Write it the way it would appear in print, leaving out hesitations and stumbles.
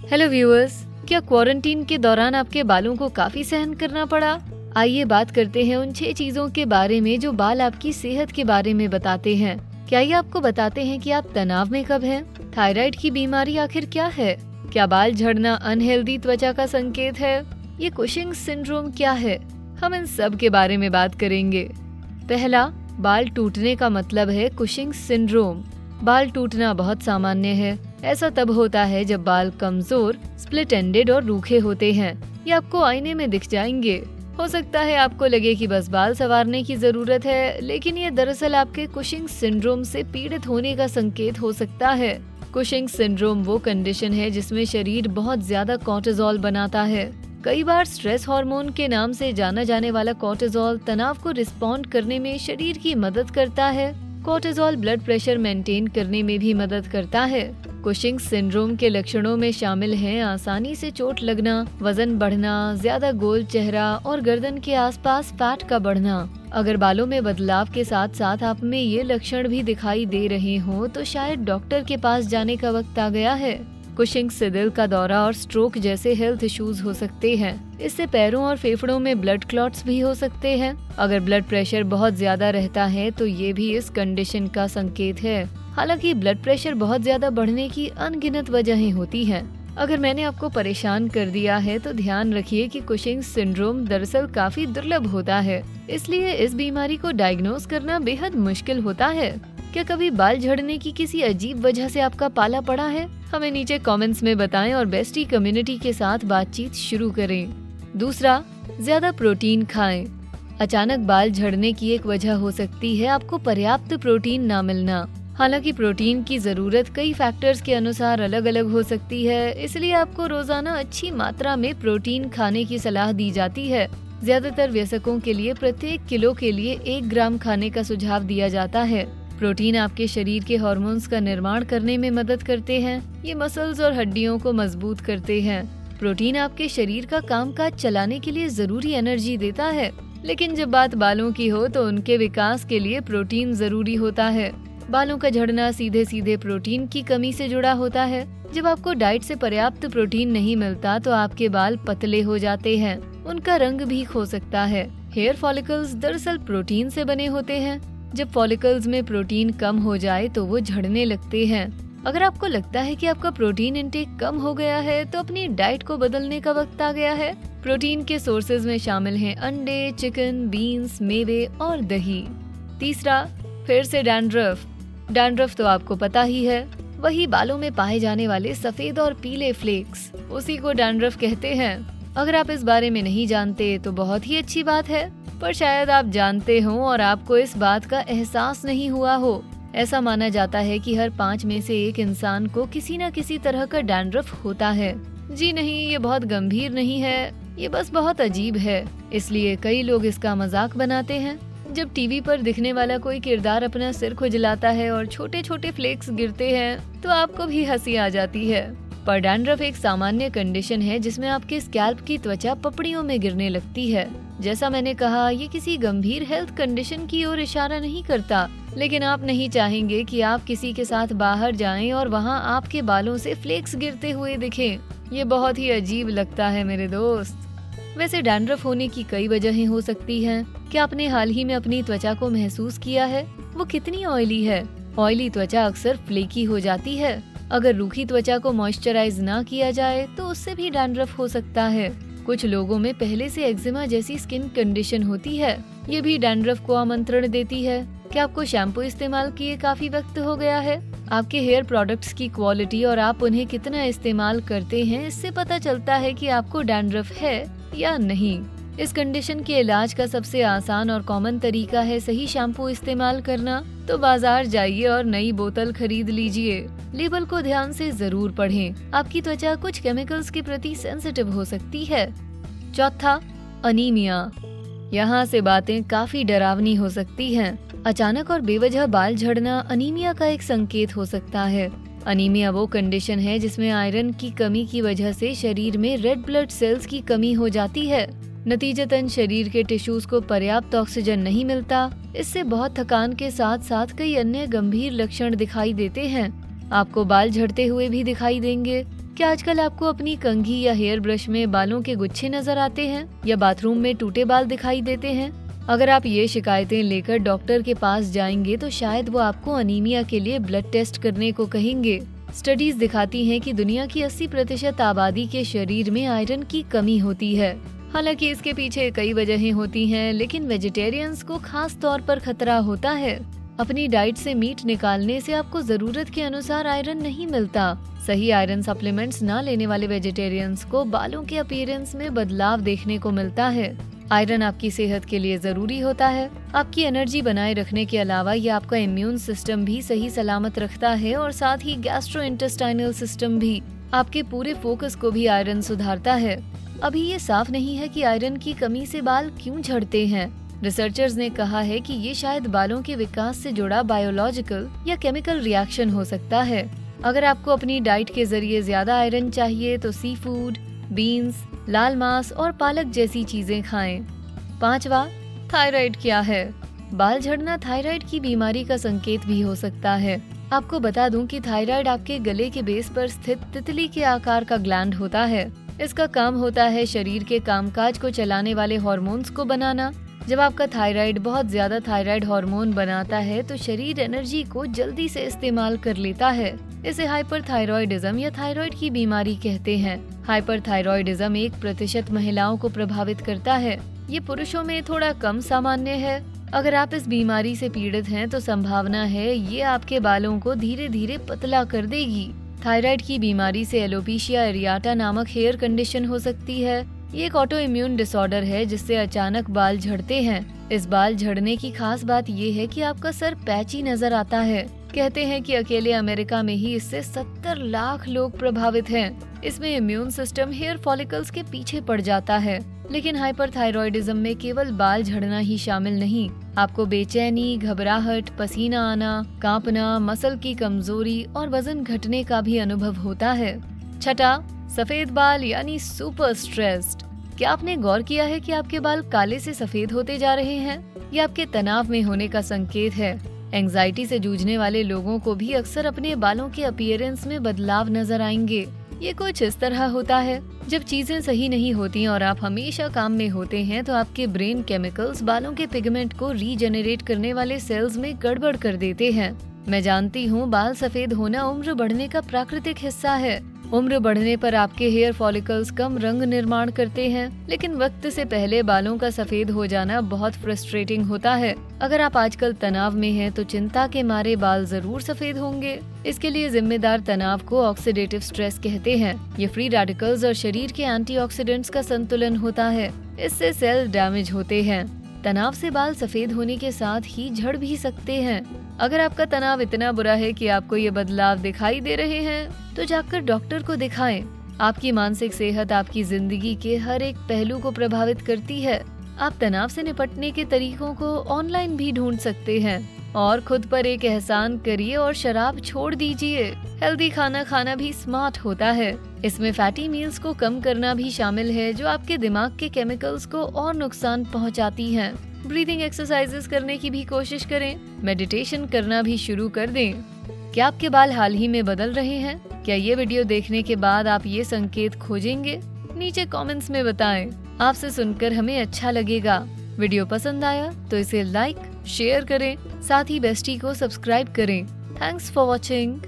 Hello viewers, क्या quarantine के दौरान आपके बालों को काफी सहन करना पड़ा? आइए बात करते हैं उन 6 चीजों के बारे में जो बाल आपकी सेहत के बारे में बताते हैं। क्या ये आपको बताते हैं कि आप तनाव में कब हैं? थायराइड की बीमारी आखिर क्या है? क्या बाल झड़ना अनहेल्दी त्वचा का संकेत है? ये कुशिंग सिंड्रोम क्या है? हम इन सब के बारे में बात करेंगे। पहला, बाल टूटने का मतलब है कुशिंग सिंड्रोम। बाल टूटना बहुत सामान्य है। ऐसा तब होता है जब बाल कमजोर, स्प्लिट एंडेड और रूखे होते हैं। ये आपको आईने में दिख जाएंगे। हो सकता है आपको लगे कि बस बाल संवारने की जरूरत है, लेकिन ये दरअसल आपके कुशिंग सिंड्रोम से पीड़ित होने का संकेत हो सकता है। कुशिंग सिंड्रोम वो कंडीशन है जिसमें शरीर बहुत ज्यादा कॉर्टिसोल बनाता है। कई बार स्ट्रेस हार्मोन के नाम से जाना जाने वाला कॉर्टिसोल तनाव को रिस्पॉन्ड करने में शरीर की मदद करता है। कॉर्टिसोल ब्लड प्रेशर मेंटेन करने में भी मदद करता है। कुशिंग सिंड्रोम के लक्षणों में शामिल हैं आसानी से चोट लगना, वजन बढ़ना, ज्यादा गोल चेहरा और गर्दन के आसपास फैट का बढ़ना। अगर बालों में बदलाव के साथ साथ आप में ये लक्षण भी दिखाई दे रहे हों तो शायद डॉक्टर के पास जाने का वक्त आ गया है। कुशिंग से दिल का दौरा और स्ट्रोक जैसे हेल्थ इश्यूज हो सकते हैं। इससे पैरों और फेफड़ों में ब्लड क्लॉट्स भी हो सकते हैं। अगर ब्लड प्रेशर बहुत ज्यादा रहता है तो ये भी इस कंडीशन का संकेत है। हालांकि ब्लड प्रेशर बहुत ज्यादा बढ़ने की अनगिनत वजहें होती हैं। अगर मैंने आपको परेशान कर दिया है तो ध्यान रखिए कि कुशिंग सिंड्रोम दरअसल काफी दुर्लभ होता है, इसलिए इस बीमारी को डायग्नोज करना बेहद मुश्किल होता है। क्या कभी बाल झड़ने की किसी अजीब वजह से आपका पाला पड़ा है? हमें नीचे कमेंट्स में बताएं और बेस्टी कम्युनिटी के साथ बातचीत शुरू करें। दूसरा, ज्यादा प्रोटीन खाएं। अचानक बाल झड़ने की एक वजह हो सकती है आपको पर्याप्त प्रोटीन ना मिलना। हालांकि प्रोटीन की जरूरत कई फैक्टर्स के अनुसार अलग अलग हो सकती है, इसलिए आपको रोजाना अच्छी मात्रा में प्रोटीन खाने की सलाह दी जाती है। ज्यादातर वयस्कों के लिए प्रत्येक किलो के लिए 1 ग्राम खाने का सुझाव दिया जाता है। प्रोटीन आपके शरीर के हार्मोन्स का निर्माण करने में मदद करते हैं। ये मसल्स और हड्डियों को मजबूत करते हैं। प्रोटीन आपके शरीर का कामकाज चलाने के लिए जरूरी एनर्जी देता है, लेकिन जब बात बालों की हो तो उनके विकास के लिए प्रोटीन जरूरी होता है। बालों का झड़ना सीधे सीधे प्रोटीन की कमी से जुड़ा होता है। जब आपको डाइट से पर्याप्त प्रोटीन नहीं मिलता तो आपके बाल पतले हो जाते हैं, उनका रंग भी खो सकता है। हेयर फॉलिकल्स दरअसल प्रोटीन से बने होते हैं। जब फॉलिकल्स में प्रोटीन कम हो जाए तो वो झड़ने लगते हैं। अगर आपको लगता है कि आपका प्रोटीन इंटेक कम हो गया है तो अपनी डाइट को बदलने का वक्त आ गया है। प्रोटीन के सोर्सेज में शामिल हैं अंडे, चिकन, बीन्स, मेवे और दही। तीसरा, फिर से डैंड्रफ। डैंड्रफ तो आपको पता ही है, वही बालों में पाए जाने वाले सफेद और पीले फ्लेक्स, उसी को डैंड्रफ कहते हैं। अगर आप इस बारे में नहीं जानते तो बहुत ही अच्छी बात है, पर शायद आप जानते हो और आपको इस बात का एहसास नहीं हुआ हो। ऐसा माना जाता है कि हर 5 में से 1 इंसान को किसी न किसी तरह का डैंड्रफ होता है। जी नहीं, ये बहुत गंभीर नहीं है, ये बस बहुत अजीब है। इसलिए कई लोग इसका मजाक बनाते हैं। जब टीवी पर दिखने वाला कोई किरदार अपना सिर खुजलाता है और छोटे छोटे फ्लेक्स गिरते हैं तो आपको भी हंसी आ जाती है। पर डैंड्रफ एक सामान्य कंडीशन है जिसमें आपके स्कैल्प की त्वचा पपड़ियों में गिरने लगती है। जैसा मैंने कहा, ये किसी गंभीर हेल्थ कंडीशन की ओर इशारा नहीं करता, लेकिन आप नहीं चाहेंगे कि आप किसी के साथ बाहर जाएं और वहां आपके बालों से फ्लेक्स गिरते हुए दिखें। ये बहुत ही अजीब लगता है मेरे दोस्त। वैसे डैंड्रफ होने की कई वजहें हो सकती हैं। क्या आपने हाल ही में अपनी त्वचा को महसूस किया है? वो कितनी ऑयली है? ऑयली त्वचा अक्सर फ्लेकी हो जाती है। अगर रूखी त्वचा को मॉइस्चराइज ना किया जाए तो उससे भी डैंड्रफ हो सकता है। कुछ लोगों में पहले से एक्जिमा जैसी स्किन कंडीशन होती है, ये भी डैंड्रफ को आमंत्रण देती है। क्या आपको शैम्पू इस्तेमाल किए काफी वक्त हो गया है? आपके हेयर प्रोडक्ट्स की क्वालिटी और आप उन्हें कितना इस्तेमाल करते हैं, इससे पता चलता है कि आपको डैंड्रफ है या नहीं। इस कंडीशन के इलाज का सबसे आसान और कॉमन तरीका है सही शैम्पू इस्तेमाल करना। तो बाजार जाइए और नई बोतल खरीद लीजिए। लेबल को ध्यान से जरूर पढ़ें। आपकी त्वचा कुछ केमिकल्स के प्रति सेंसिटिव हो सकती है। चौथा, अनीमिया। यहाँ से बातें काफी डरावनी हो सकती हैं। अचानक और बेवजह बाल झड़ना अनीमिया का एक संकेत हो सकता है। अनीमिया वो कंडीशन है जिसमें आयरन की कमी की वजह से शरीर में रेड ब्लड सेल्स की कमी हो जाती है। नतीजतन शरीर के टिश्यूज को पर्याप्त ऑक्सीजन नहीं मिलता। इससे बहुत थकान के साथ साथ कई अन्य गंभीर लक्षण दिखाई देते हैं। आपको बाल झड़ते हुए भी दिखाई देंगे। क्या आजकल आपको अपनी कंघी या हेयर ब्रश में बालों के गुच्छे नजर आते हैं या बाथरूम में टूटे बाल दिखाई देते हैं? अगर आप ये शिकायतें लेकर डॉक्टर के पास जाएंगे तो शायद वो आपको अनीमिया के लिए ब्लड टेस्ट करने को कहेंगे। स्टडीज दिखाती हैं कि दुनिया की 80% आबादी के शरीर में आयरन की कमी होती है। हालांकि इसके पीछे कई वजहें होती हैं, लेकिन वेजिटेरियंस को खास तौर पर खतरा होता है। अपनी डाइट से मीट निकालने से आपको जरूरत के अनुसार आयरन नहीं मिलता। सही आयरन सप्लीमेंट्स ना लेने वाले वेजिटेरियंस को बालों के अपीयरेंस में बदलाव देखने को मिलता है। आयरन आपकी सेहत के लिए जरूरी होता है। आपकी एनर्जी बनाए रखने के अलावा ये आपका इम्यून सिस्टम भी सही सलामत रखता है और साथ ही गैस्ट्रोइंटेस्टाइनल सिस्टम भी। आपके पूरे फोकस को भी आयरन सुधारता है। अभी ये साफ नहीं है कि आयरन की कमी से बाल क्यों झड़ते हैं। रिसर्चर्स ने कहा है कि ये शायद बालों के विकास से जुड़ा बायोलॉजिकल या केमिकल रिएक्शन हो सकता है। अगर आपको अपनी डाइट के जरिए ज्यादा आयरन चाहिए तो सी फूड, बीन्स, लाल मांस और पालक जैसी चीजें खाएं। 5वां, थायराइड क्या है? बाल झड़ना थायराइड की बीमारी का संकेत भी हो सकता है। आपको बता दूं कि थायराइड आपके गले के बेस पर स्थित तितली के आकार का ग्लैंड होता है। इसका काम होता है शरीर के कामकाज को चलाने वाले हार्मोन्स को बनाना। जब आपका थायराइड बहुत ज्यादा थायराइड हार्मोन बनाता है तो शरीर एनर्जी को जल्दी से इस्तेमाल कर लेता है। इसे हाइपरथायरॉयडिज्म या थायराइड की बीमारी कहते हैं। हाइपरथायरॉयडिज्म 1% महिलाओं को प्रभावित करता है। ये पुरुषों में थोड़ा कम सामान्य है। अगर आप इस बीमारी से पीड़ित हैं तो संभावना है ये आपके बालों को धीरे धीरे पतला कर देगी। थायराइड की बीमारी से एलोपेशिया एरियाटा नामक हेयर कंडीशन हो सकती है। ये एक ऑटो इम्यून डिसऑर्डर है जिससे अचानक बाल झड़ते हैं। इस बाल झड़ने की खास बात ये है कि आपका सर पैची नजर आता है। कहते हैं कि अकेले अमेरिका में ही इससे 70 लाख लोग प्रभावित हैं। इसमें इम्यून सिस्टम हेयर फॉलिकल्स के पीछे पड़ जाता है। लेकिन हाइपरथायरॉयडिज्म में केवल बाल झड़ना ही शामिल नहीं, आपको बेचैनी, घबराहट, पसीना आना, कांपना, मसल की कमजोरी और वजन घटने का भी अनुभव होता है। 6, सफेद बाल यानी सुपर स्ट्रेस्ड। क्या आपने गौर किया है कि आपके बाल काले से सफेद होते जा रहे हैं? ये आपके तनाव में होने का संकेत है। एंजाइटी से जूझने वाले लोगों को भी अक्सर अपने बालों के अपीयरेंस में बदलाव नजर आएंगे। ये कुछ इस तरह होता है, जब चीजें सही नहीं होती और आप हमेशा काम में होते हैं तो आपके ब्रेन केमिकल्स बालों के पिगमेंट को रीजेनरेट करने वाले सेल्स में गड़बड़ कर देते हैं। मैं जानती हूँ बाल सफेद होना उम्र बढ़ने का प्राकृतिक हिस्सा है। उम्र बढ़ने पर आपके हेयर फॉलिकल्स कम रंग निर्माण करते हैं, लेकिन वक्त से पहले बालों का सफेद हो जाना बहुत फ्रस्ट्रेटिंग होता है। अगर आप आजकल तनाव में हैं तो चिंता के मारे बाल जरूर सफेद होंगे। इसके लिए जिम्मेदार तनाव को ऑक्सीडेटिव स्ट्रेस कहते हैं। ये फ्री रेडिकल्स और शरीर के एंटीऑक्सीडेंट्स का संतुलन होता है। इससे सेल डैमेज होते हैं। तनाव से बाल सफेद होने के साथ ही झड़ भी सकते हैं। अगर आपका तनाव इतना बुरा है कि आपको ये बदलाव दिखाई दे रहे हैं तो जाकर डॉक्टर को दिखाएं। आपकी मानसिक सेहत आपकी जिंदगी के हर एक पहलू को प्रभावित करती है। आप तनाव से निपटने के तरीकों को ऑनलाइन भी ढूंढ सकते हैं। और खुद पर एक एहसान करिए और शराब छोड़ दीजिए। हेल्दी खाना खाना भी स्मार्ट होता है। इसमें फैटी मील्स को कम करना भी शामिल है जो आपके दिमाग के केमिकल्स को और नुकसान पहुंचाती हैं। ब्रीदिंग एक्सरसाइजेस करने की भी कोशिश करें। मेडिटेशन करना भी शुरू कर दें। क्या आपके बाल हाल ही में बदल रहे हैं? क्या ये वीडियो देखने के बाद आप ये संकेत खोजेंगे? नीचे कमेंट्स में बताएं। आपसे सुनकर हमें अच्छा लगेगा। वीडियो पसंद आया तो इसे लाइक, शेयर करें। साथ ही बेस्टी को सब्सक्राइब करें। Thanks for watching.